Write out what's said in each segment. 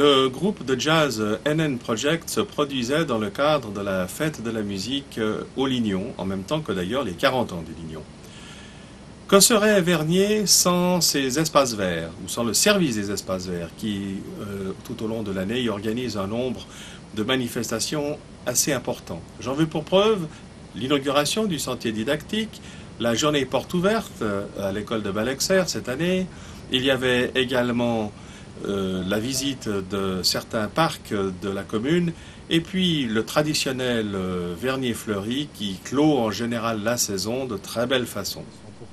Le groupe de jazz NN Project se produisait dans le cadre de la fête de la musique au Lignon, en même temps que d'ailleurs les 40 ans du Lignon. Que serait Vernier sans ces espaces verts, ou sans le service des espaces verts, qui, tout au long de l'année, y organise un nombre de manifestations assez important. J'en veux pour preuve l'inauguration du sentier didactique, la journée porte ouverte à l'école de Balexer cette année. Il y avait également la visite de certains parcs de la commune, et puis le traditionnel Vernier fleuri qui clôt en général la saison de très belle façon.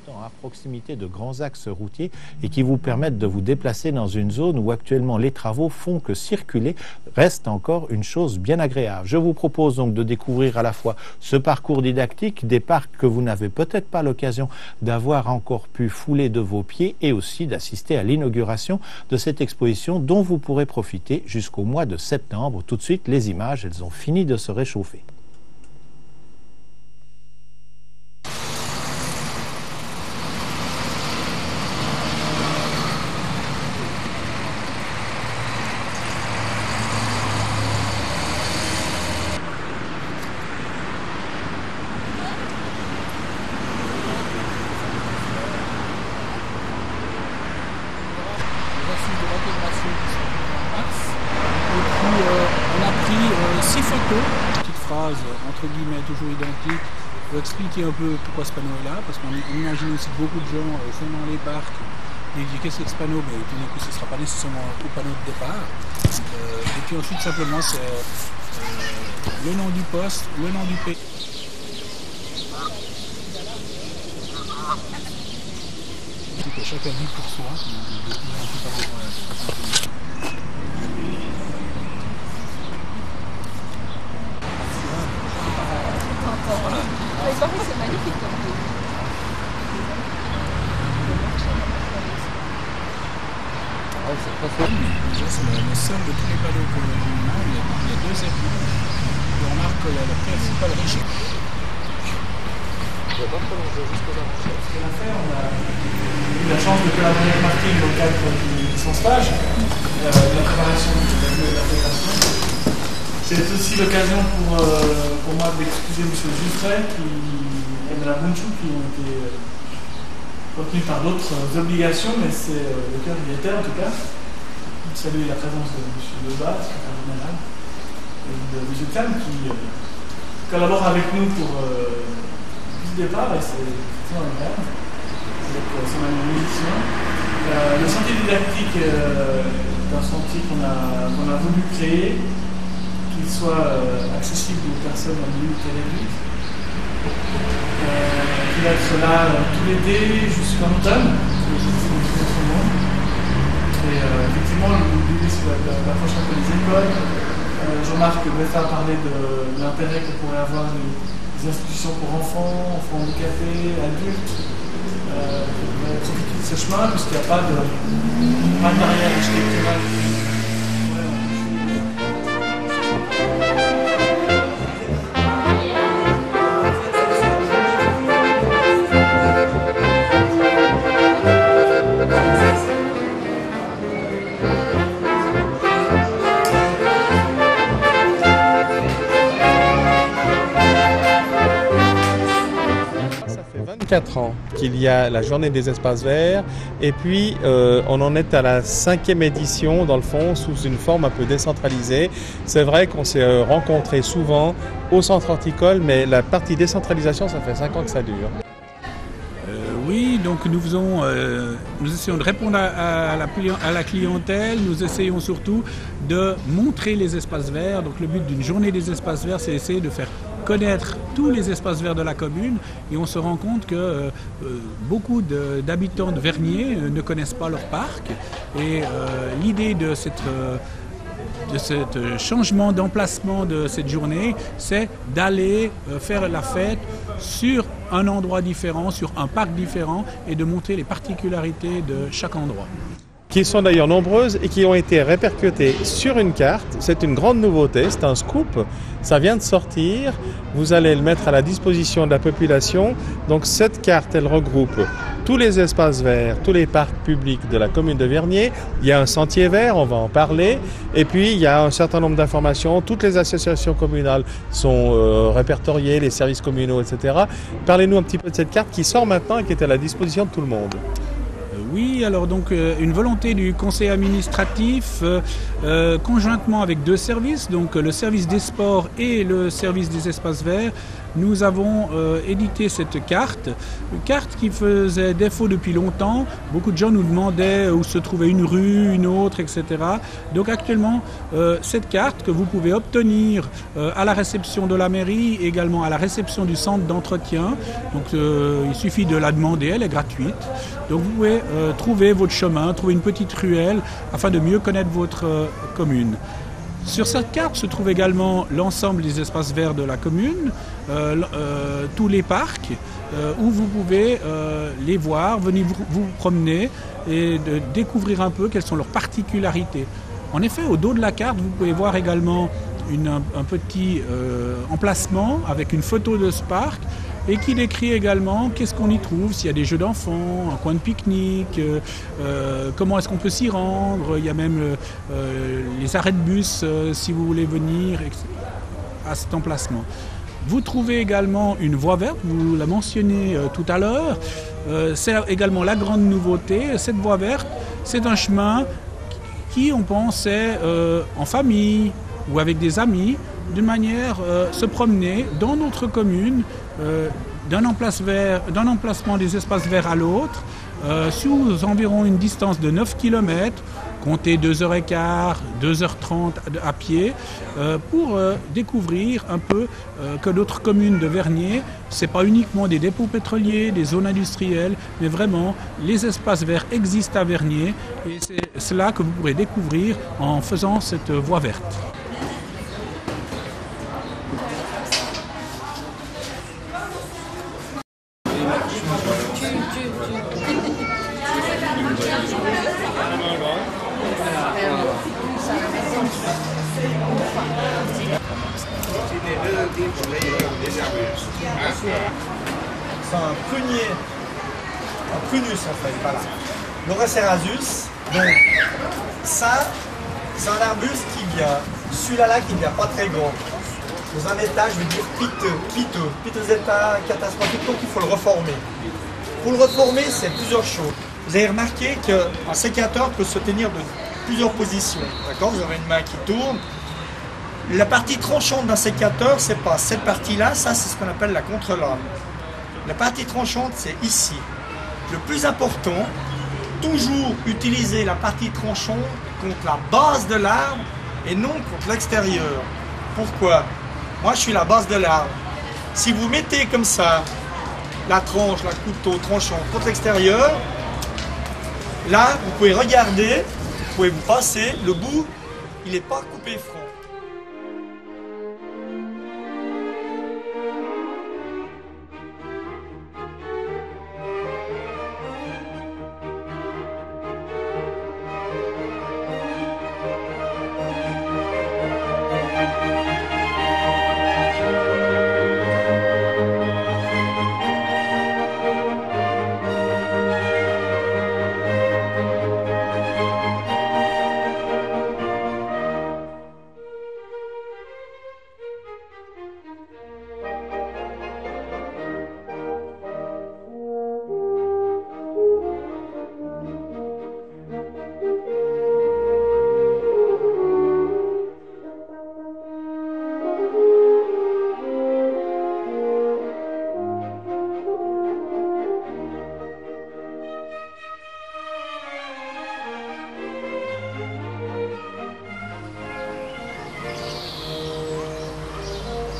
Pourtant à proximité de grands axes routiers et qui vous permettent de vous déplacer dans une zone où actuellement les travaux font que circuler reste encore une chose bien agréable. Je vous propose donc de découvrir à la fois ce parcours didactique des parcs que vous n'avez peut-être pas l'occasion d'avoir encore pu fouler de vos pieds et aussi d'assister à l'inauguration de cette exposition dont vous pourrez profiter jusqu'au mois de septembre. Tout de suite, les images, elles ont fini de se réchauffer. Petite phrase entre guillemets toujours identique pour expliquer un peu pourquoi ce panneau est là, parce qu'on imagine aussi que beaucoup de gens sont dans les parcs et disent qu'est-ce que ce panneau, mais tout d'un coup ce ne sera pas nécessairement au panneau de départ. Et puis ensuite simplement c'est le nom du poste, le nom du pays. Que chacun vit pour soi. Par contre, c'est magnifique. C'est le seul de tous les panneaux que l'on a. Il y a deux éléments. Et on marque la principale richesse. Je ne vais pas prolonger jusqu'aux avancées. Ce qu'on a fait, on a eu la chance de collaborer avec Martin dans le cadre de son stage, de la préparation de la fédération. C'est aussi l'occasion pour moi d'excuser M. Giffray et Mme Bunchou qui ont été retenus par d'autres obligations, mais c'est le cœur y était en tout cas. Saluer la présence de M. Lebas, secrétaire général, et de M. Kahn qui collabore avec nous pour le départ, et c'est effectivement agréable, avec son ami musicien. Le sentier didactique est un sentier qu'on a voulu créer, qu'il soit accessible aux personnes en milieu réduit. Il va être là tout l'été jusqu'en automne, et effectivement, l'idée c'est d'approcher un peu les écoles. Jean-Marc Beffard parlait de l'intérêt qu'on pourrait avoir des institutions pour enfants handicapés, adultes. On va profiter de ce chemin puisqu'il n'y a pas de barrière architecturale. Ça fait 24 ans qu'il y a la journée des espaces verts et puis on en est à la 5e édition dans le fond sous une forme un peu décentralisée. C'est vrai qu'on s'est rencontrés souvent au centre horticole, mais la partie décentralisation ça fait 5 ans que ça dure. Oui, donc nous essayons de répondre à la clientèle, nous essayons surtout de montrer les espaces verts. Donc le but d'une journée des espaces verts, c'est essayer de faire connaître tous les espaces verts de la commune, et on se rend compte que beaucoup d'habitants de Vernier ne connaissent pas leur parc, et l'idée de ce changement d'emplacement de cette journée, c'est d'aller faire la fête sur un endroit différent, sur un parc différent, et de montrer les particularités de chaque endroit. qui sont d'ailleurs nombreuses et qui ont été répercutées sur une carte. C'est une grande nouveauté, c'est un scoop, ça vient de sortir, vous allez le mettre à la disposition de la population. Donc cette carte, elle regroupe tous les espaces verts, tous les parcs publics de la commune de Vernier. Il y a un sentier vert, on va en parler, et puis il y a un certain nombre d'informations, toutes les associations communales sont répertoriées, les services communaux, etc. Parlez-nous un petit peu de cette carte qui sort maintenant et qui est à la disposition de tout le monde. Oui, alors donc une volonté du conseil administratif conjointement avec deux services, donc le service des sports et le service des espaces verts. Nous avons édité cette carte, une carte qui faisait défaut depuis longtemps. Beaucoup de gens nous demandaient où se trouvait une rue, une autre, etc. Donc actuellement, cette carte que vous pouvez obtenir à la réception de la mairie, également à la réception du centre d'entretien. Donc il suffit de la demander, elle est gratuite. Donc vous pouvez trouver votre chemin, trouver une petite ruelle afin de mieux connaître votre commune. Sur cette carte se trouve également l'ensemble des espaces verts de la commune, tous les parcs, où vous pouvez les voir, venir vous promener et de découvrir un peu quelles sont leurs particularités. En effet, au dos de la carte, vous pouvez voir également un petit emplacement avec une photo de ce parc, et qui décrit également qu'est-ce qu'on y trouve, s'il y a des jeux d'enfants, un coin de pique-nique, comment est-ce qu'on peut s'y rendre. Il y a même les arrêts de bus si vous voulez venir à cet emplacement. Vous trouvez également une voie verte, vous la mentionnez tout à l'heure. C'est également la grande nouveauté. Cette voie verte, c'est un chemin qui, on pense, est en famille ou avec des amis, d'une manière se promener dans notre commune, d'un emplacement des espaces verts à l'autre, sur environ une distance de 9 km, comptez 2h15, 2h30 à pied, pour découvrir un peu que notre commune de Vernier, ce n'est pas uniquement des dépôts pétroliers, des zones industrielles, mais vraiment les espaces verts existent à Vernier, et c'est cela que vous pourrez découvrir en faisant cette voie verte. C'est un prunier, un prunus en fait, voilà. L'Oracerasus, donc ça, c'est un arbuste qui vient, celui-là qui ne vient pas très grand, dans un état, je veux dire, piteux état catastrophique, donc il faut le reformer. Pour le reformer, c'est plusieurs choses. Vous avez remarqué qu'un sécateur peut se tenir de plusieurs positions, d'accord? Vous avez une main qui tourne. La partie tranchante d'un sécateur, c'est pas cette partie-là, ça c'est ce qu'on appelle la contre-lame. La partie tranchante, c'est ici. Le plus important, toujours utiliser la partie tranchante contre la base de l'arbre et non contre l'extérieur. Pourquoi? Moi, je suis la base de l'arbre. Si vous mettez comme ça la tranche, la couteau tranchant contre l'extérieur, là, vous pouvez regarder, vous pouvez vous passer, le bout, il n'est pas coupé franc.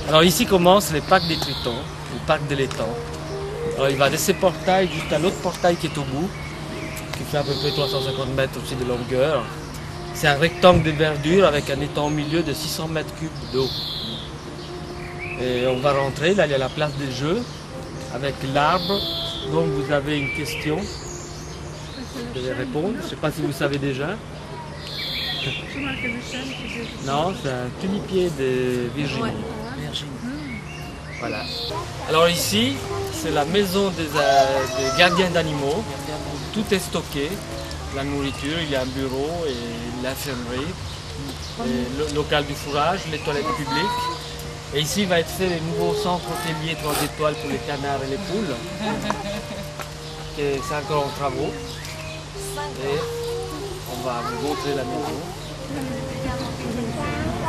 Alors ici commence le parc des Tritons, le parc de l'étang. Alors il va de ce portail jusqu'à l'autre portail qui est au bout, qui fait à peu près 350 mètres aussi de longueur. C'est un rectangle de verdure avec un étang au milieu de 600 mètres cubes d'eau. Et on va rentrer, là il y a la place des jeux, avec l'arbre dont vous avez une question. Je vais répondre. Je ne sais pas si vous savez déjà. Non, c'est un tulipier de Virginie. Voilà. Alors ici, c'est la maison des gardiens d'animaux. Tout est stocké. La nourriture, il y a un bureau et l'infirmerie, le local du fourrage, les toilettes publiques. Et ici va être fait les nouveaux centres hôteliers 3 étoiles pour les canards et les poules. C'est encore en travaux. Et on va vous montrer la maison.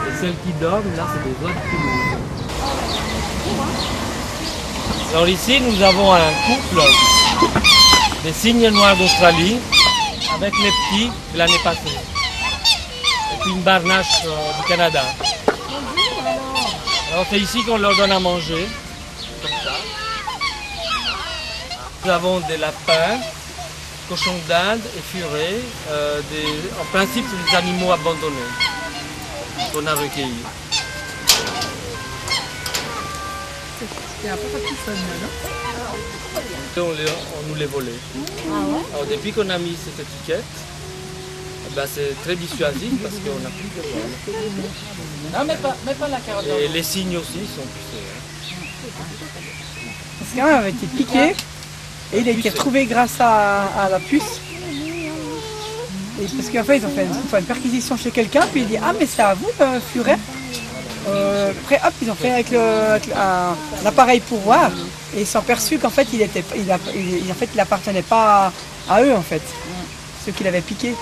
Et celles qui dorment, là, c'est des oies de Toulouse. Alors ici, nous avons un couple des cygnes noirs d'Australie avec les petits de l'année passée. Et puis une barnache du Canada. Alors c'est ici qu'on leur donne à manger, comme ça. Nous avons des lapins, cochons d'Inde et furets. En principe, c'est des animaux abandonnés qu'on a recueillis. C'est un peu pas tout seul, non? On nous les volait. Alors depuis qu'on a mis cette étiquette, c'est très dissuasif parce qu'on n'a plus de vol. Non, mais pas la carotte. Et les cygnes aussi sont poussés. Parce qu'un avait été piqué et il a été retrouvé grâce à la puce. Et parce qu'en fait, ils ont fait une perquisition chez quelqu'un, puis il dit ah mais c'est à vous le furet. Après hop, ils ont fait avec l'appareil pour voir et ils sont perçus qu'en fait il appartenait pas à eux en fait, ceux qui l'avaient piqué.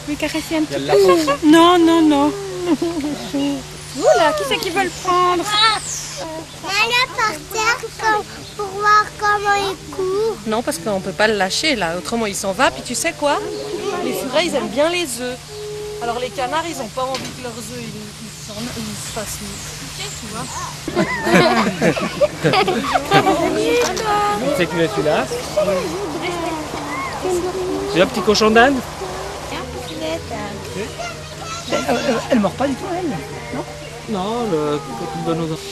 Mais caresser un petit peu. Non, non, non. Oula, qui c'est qui veut le prendre? Mets-le par terre pour voir comment il court. Non, parce qu'on ne peut pas le lâcher là, autrement il s'en va. Puis tu sais quoi? Les furets, ils aiment bien les œufs. Alors les canards, ils n'ont pas envie que leurs œufs ils se fassent piquer, tu vois. C'est qui est celui-là? C'est un petit cochon d'Inde? Elle mord pas du tout, elle, non? Non, le coquin de nos enfants.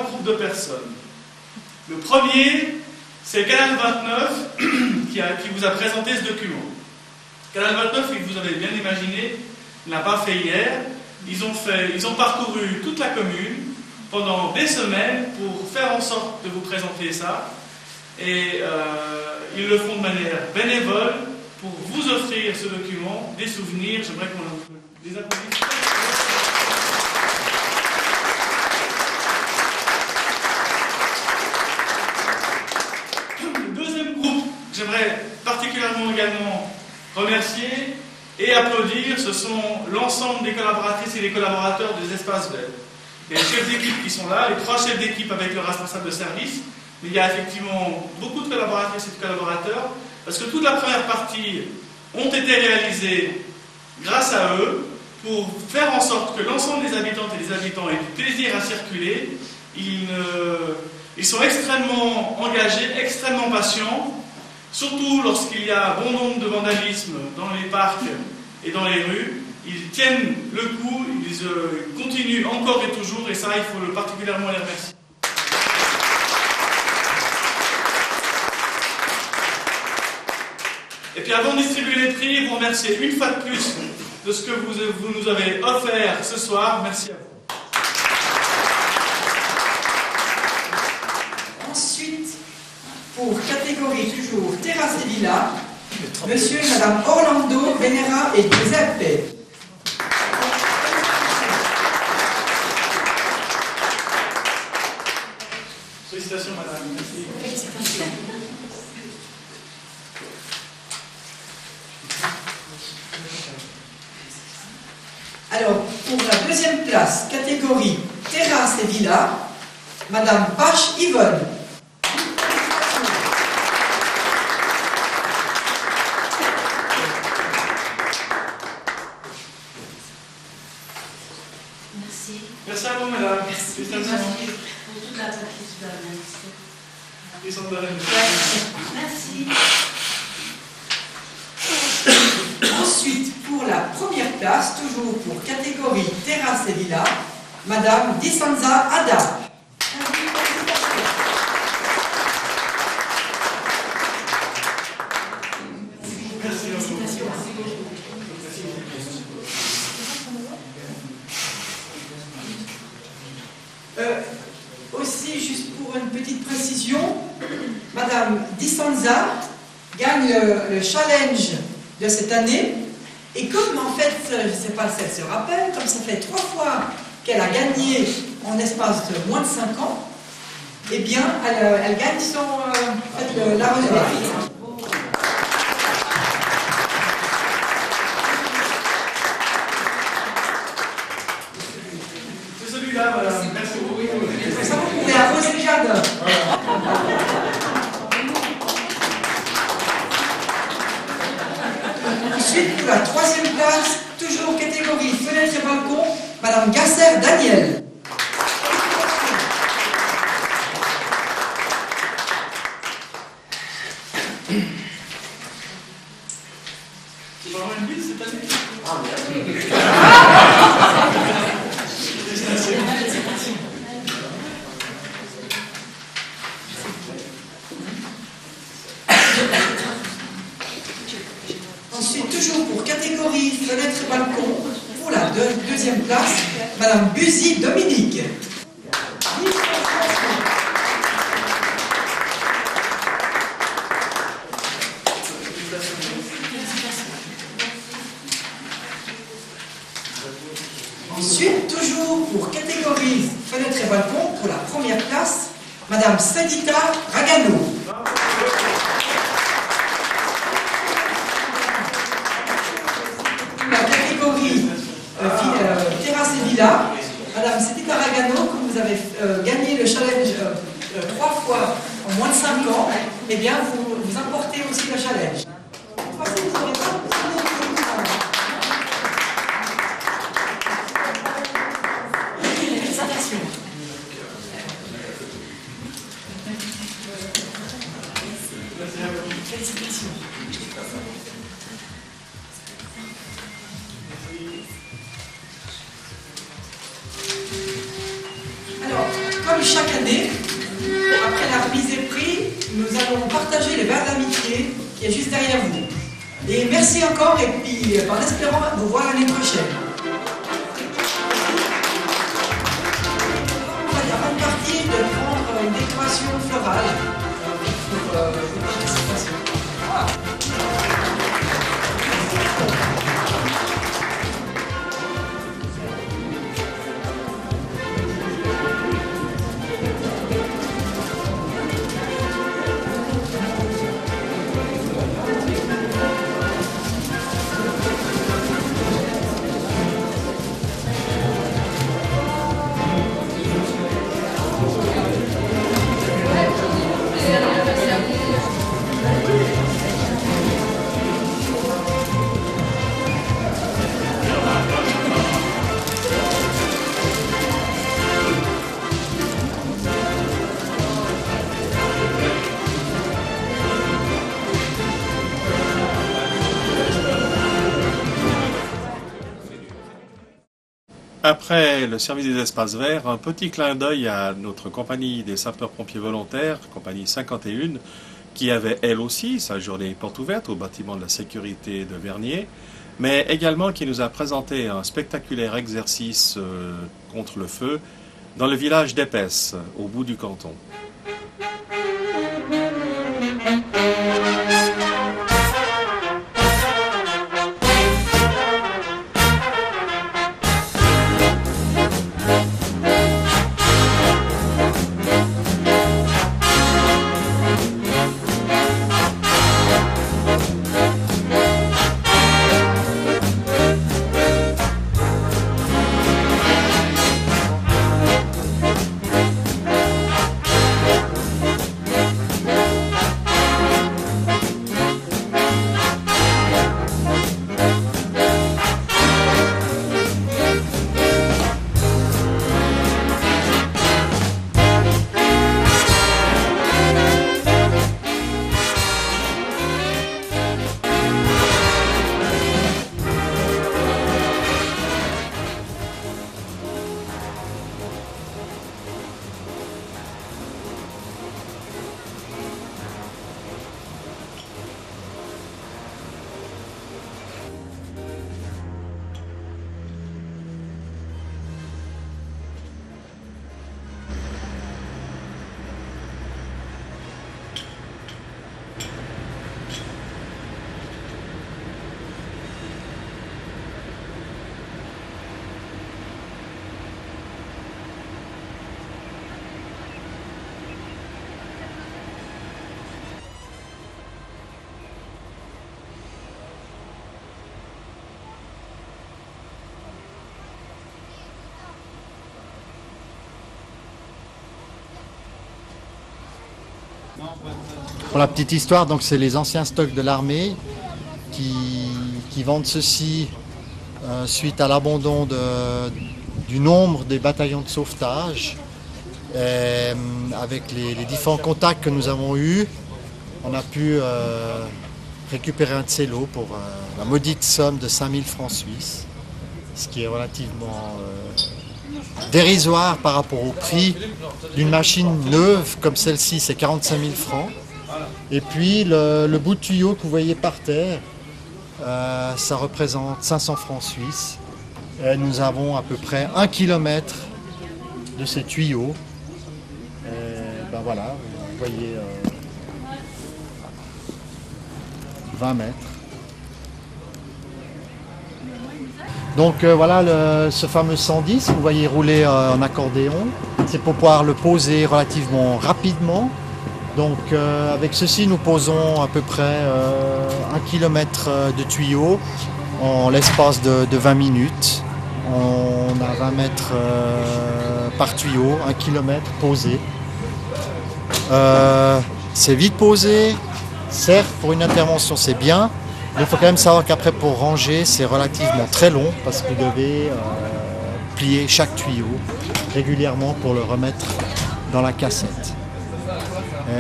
3 groupes de personnes. Le premier, c'est Canal 29 qui vous a présenté ce document. Canal 29, vous avez bien imaginé, ne l'a pas fait hier. Ils ont parcouru toute la commune pendant des semaines pour faire en sorte de vous présenter ça. Et ils le font de manière bénévole pour vous offrir ce document, des souvenirs. J'aimerais qu'on les applaudisse. Le deuxième groupe que j'aimerais particulièrement également remercier et applaudir, ce sont l'ensemble des collaboratrices et des collaborateurs des espaces verts. Les chefs d'équipe qui sont là, les 3 chefs d'équipe avec le responsable de service, mais il y a effectivement beaucoup de collaboratrices et de collaborateurs, parce que toute la première partie ont été réalisées grâce à eux, pour faire en sorte que l'ensemble des habitantes et des habitants aient du plaisir à circuler. Ils sont extrêmement engagés, extrêmement patients, surtout lorsqu'il y a bon nombre de vandalisme dans les parcs et dans les rues. Ils tiennent le coup, ils continuent encore et toujours, et ça, il faut particulièrement les remercier. Et puis avant de distribuer les prix, vous remercier une fois de plus de ce que vous nous avez offert ce soir. Merci à vous. Ensuite, pour catégorie toujours terrasse et villa, monsieur et madame Orlando Venera et Giuseppe. Félicitations madame. Merci. Félicitations. Alors, pour la deuxième place, catégorie terrasse et villa, madame Pache Yvonne. Merci. Merci à vous madame. Merci. Félicitations. Merci pour toute la participation. Ils sont de la même. Merci. Ensuite, pour la première place, toujours pour catégorie terrasse et villa, madame Di Sanza Ada. Aussi, juste pour une petite précision, madame Di Sanza gagne le challenge de cette année, et comme en fait, je ne sais pas si elle se rappelle, comme ça fait 3 fois qu'elle a gagné en espace de moins de 5 ans, eh bien, elle gagne la relève. C'est celui-là, madame. Merci beaucoup. Ça, vous pouvez arroser le jardin. Ensuite, pour la troisième place, toujours catégorie fenêtre et balcon, madame Gasser Daniel. C'est vraiment une ville cette année? Ah, bien. Ensuite, toujours pour catégorie fenêtre et balcon, pour la deuxième place, madame Buzy Dominique. Ensuite, toujours pour catégorie fenêtre et balcon, pour la première place, madame Sadita Ragano. La catégorie terrasse et villa, madame Sadita Ragano, comme vous avez gagné le challenge 3 fois en moins de 5 ans, eh bien vous emportez aussi le challenge. Félicitations. Alors, comme chaque année, année, après la remise des prix, nous allons partager les verres d'amitié qui est juste derrière vous. Et merci encore et puis en espérant vous voir l'année prochaine. Avant de partir, de prendre une décoration florale pour votre participation. Voilà. Après le service des espaces verts, un petit clin d'œil à notre compagnie des sapeurs-pompiers volontaires, compagnie 51, qui avait elle aussi sa journée porte ouverte au bâtiment de la sécurité de Vernier, mais également qui nous a présenté un spectaculaire exercice contre le feu dans le village d'Épesse, au bout du canton. Pour la petite histoire, donc c'est les anciens stocks de l'armée qui vendent ceci suite à l'abandon du nombre des bataillons de sauvetage. Et, avec les différents contacts que nous avons eus, on a pu récupérer un de ces lots pour la maudite somme de 5000 francs suisses, ce qui est relativement dérisoire par rapport au prix d'une machine neuve comme celle-ci, c'est 45 000 francs. Et puis le bout de tuyau que vous voyez par terre, ça représente 500 francs suisses. Et nous avons à peu près 1 kilomètre de ces tuyaux. Et ben voilà, vous voyez 20 mètres. Donc voilà ce fameux 110 que vous voyez rouler en accordéon. C'est pour pouvoir le poser relativement rapidement. Donc avec ceci, nous posons à peu près 1 kilomètre de tuyaux en l'espace de 20 minutes. On a 20 mètres par tuyau, 1 kilomètre posé. C'est vite posé, certes pour une intervention c'est bien, mais il faut quand même savoir qu'après pour ranger c'est relativement très long parce que vous devez plier chaque tuyau régulièrement pour le remettre dans la cassette.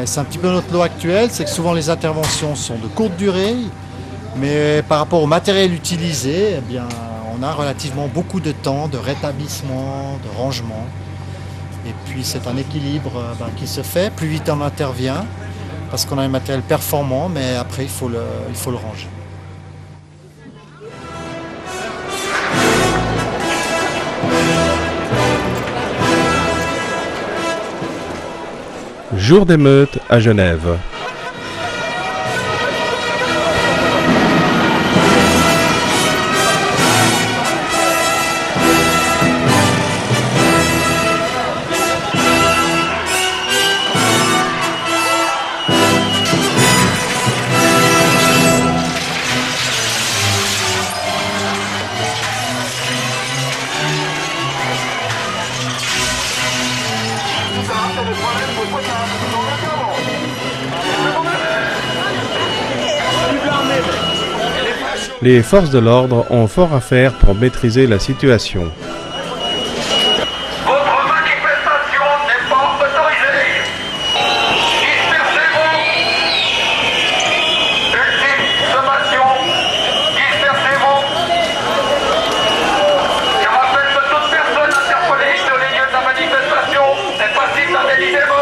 C'est un petit peu notre lot actuel, c'est que souvent les interventions sont de courte durée, mais par rapport au matériel utilisé, eh bien, on a relativement beaucoup de temps de rétablissement, de rangement. Et puis c'est un équilibre qui se fait. Plus vite on intervient, parce qu'on a un matériel performant, mais après il faut le ranger. Jour d'émeute à Genève. Les forces de l'ordre ont fort à faire pour maîtriser la situation. Votre manifestation n'est pas autorisée. Dispersez-vous. Ultime sommation. Dispersez-vous. Je rappelle que toute personne interpellée sur les lieux de la manifestation est passible d'un délit d'émeute.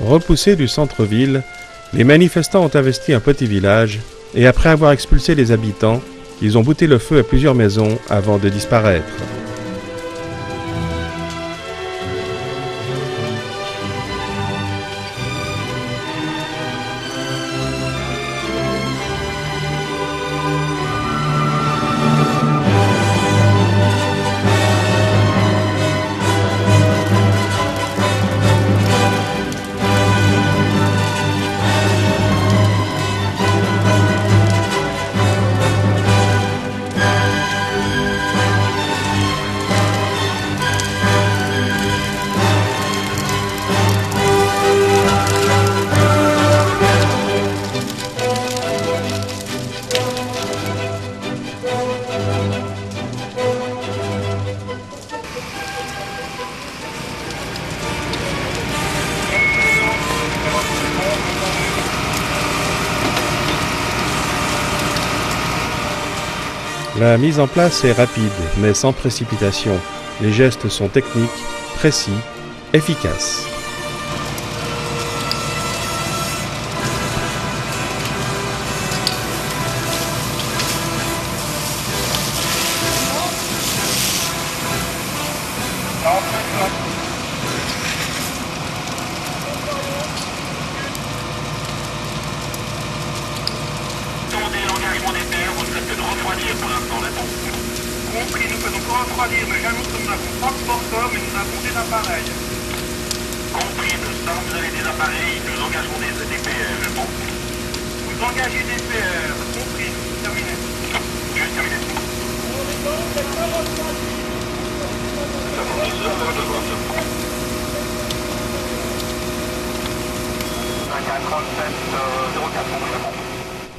Repoussés du centre-ville, les manifestants ont investi un petit village et après avoir expulsé les habitants, ils ont bouté le feu à plusieurs maisons avant de disparaître. La mise en place est rapide, mais sans précipitation. Les gestes sont techniques, précis, efficaces. Compris, nous faisons que refroidir, mais jamais nous n'avons pas de porteur, mais nous avons des appareils. Compris, nous sommes vous avez des appareils, nous engageons des DPR. Bon. Vous engagez des PR, compris, terminé. Juste terminé.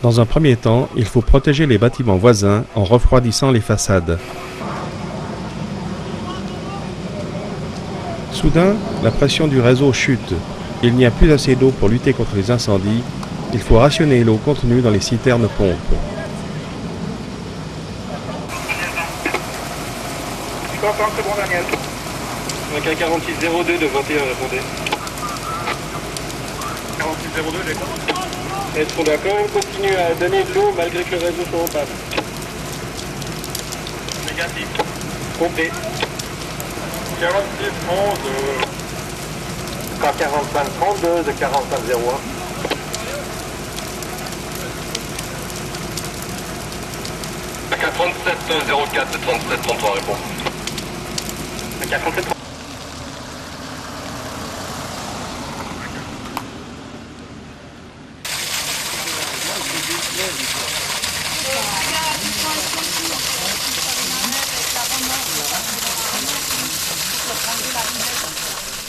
Dans un premier temps, il faut protéger les bâtiments voisins en refroidissant les façades. Soudain, la pression du réseau chute. Il n'y a plus assez d'eau pour lutter contre les incendies. Il faut rationner l'eau contenue dans les citernes pompes. C'est bon, Daniel. Donc un 4602 de 21, répondez. 4602, d'accord. Est-ce qu'on doit quand même continuer à donner de l'eau malgré que le réseau soit en panne? Négatif. Complet. 4611. K4532 de 4501. K3704 de 3733 répond. K37.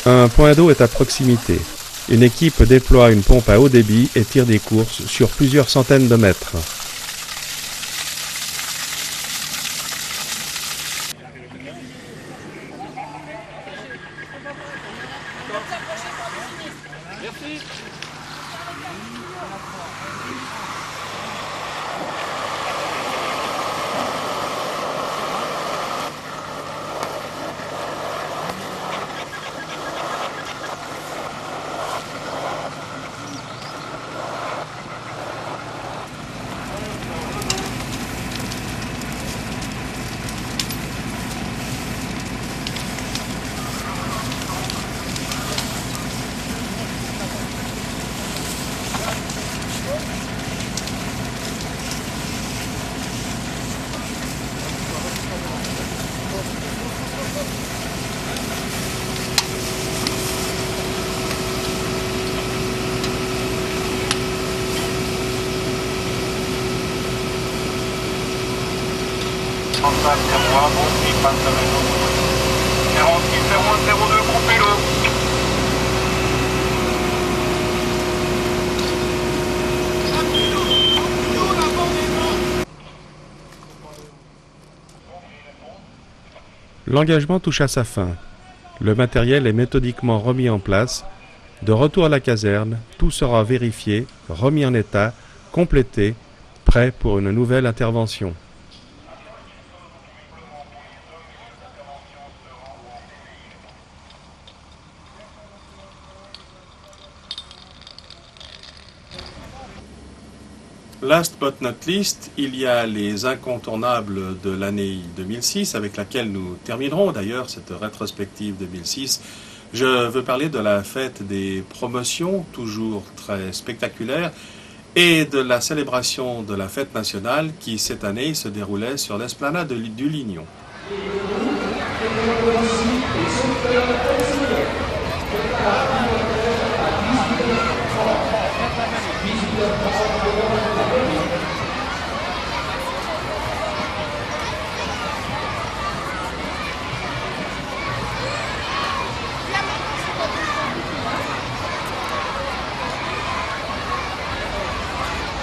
Un point d'eau est à proximité. Une équipe déploie une pompe à haut débit et tire des courses sur plusieurs centaines de mètres. L'engagement touche à sa fin. Le matériel est méthodiquement remis en place. De retour à la caserne, tout sera vérifié, remis en état, complété, prêt pour une nouvelle intervention. Last but not least, il y a les incontournables de l'année 2006, avec laquelle nous terminerons d'ailleurs cette rétrospective 2006. Je veux parler de la fête des promotions, toujours très spectaculaire, et de la célébration de la fête nationale qui, cette année, se déroulait sur l'esplanade du Lignon.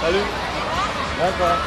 Salut. D'accord.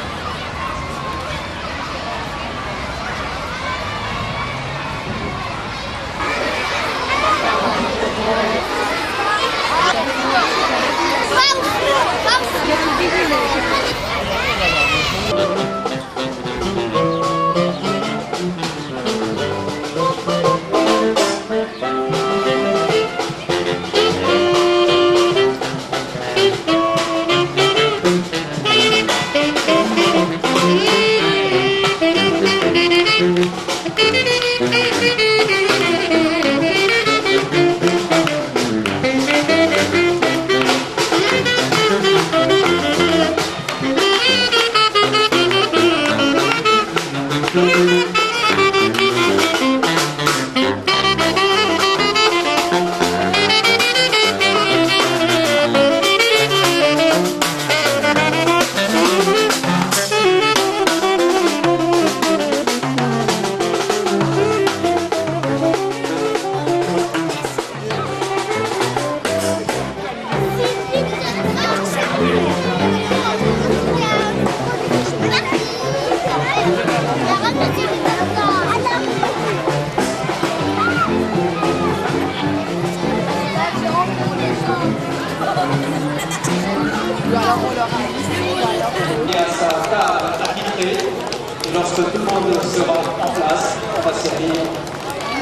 Lorsque tout le monde sera en place, on va servir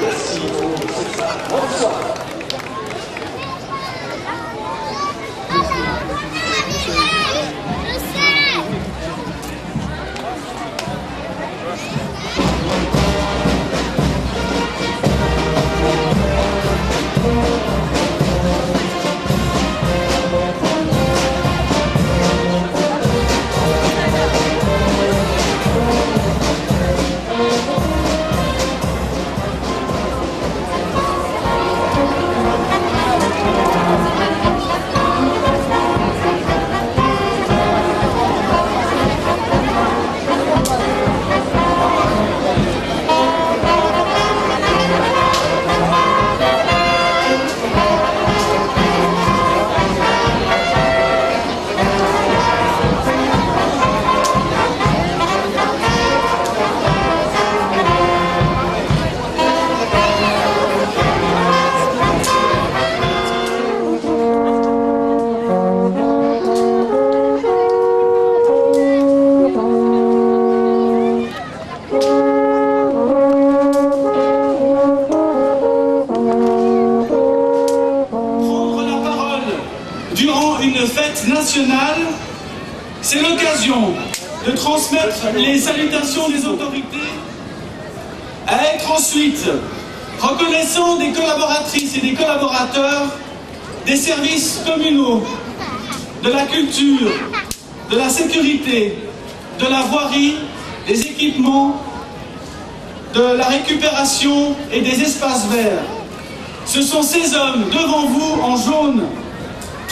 le sirop. C'est ça. Bonsoir. nationale, c'est l'occasion de transmettre les salutations des autorités, à être ensuite reconnaissant des collaboratrices et des collaborateurs des services communaux, de la culture, de la sécurité, de la voirie, des équipements, de la récupération et des espaces verts. Ce sont ces hommes devant vous en jaune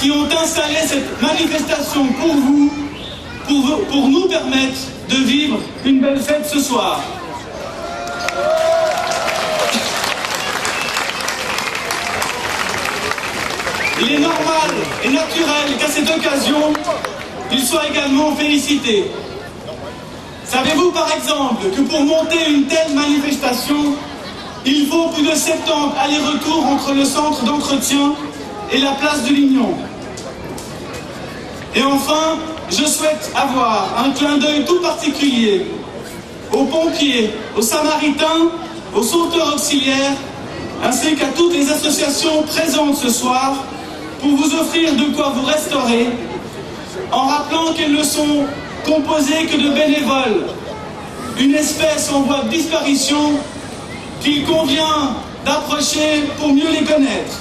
qui ont installé cette manifestation pour vous, pour nous permettre de vivre une belle fête ce soir. Il est normal et naturel qu'à cette occasion, ils soient également félicités. Savez-vous par exemple que pour monter une telle manifestation, il faut plus de 70 allers-retours entre le centre d'entretien et la place de Lignon. Et enfin, je souhaite avoir un clin d'œil tout particulier aux pompiers, aux samaritains, aux sauveteurs auxiliaires, ainsi qu'à toutes les associations présentes ce soir pour vous offrir de quoi vous restaurer, en rappelant qu'elles ne sont composées que de bénévoles, une espèce en voie de disparition qu'il convient d'approcher pour mieux les connaître.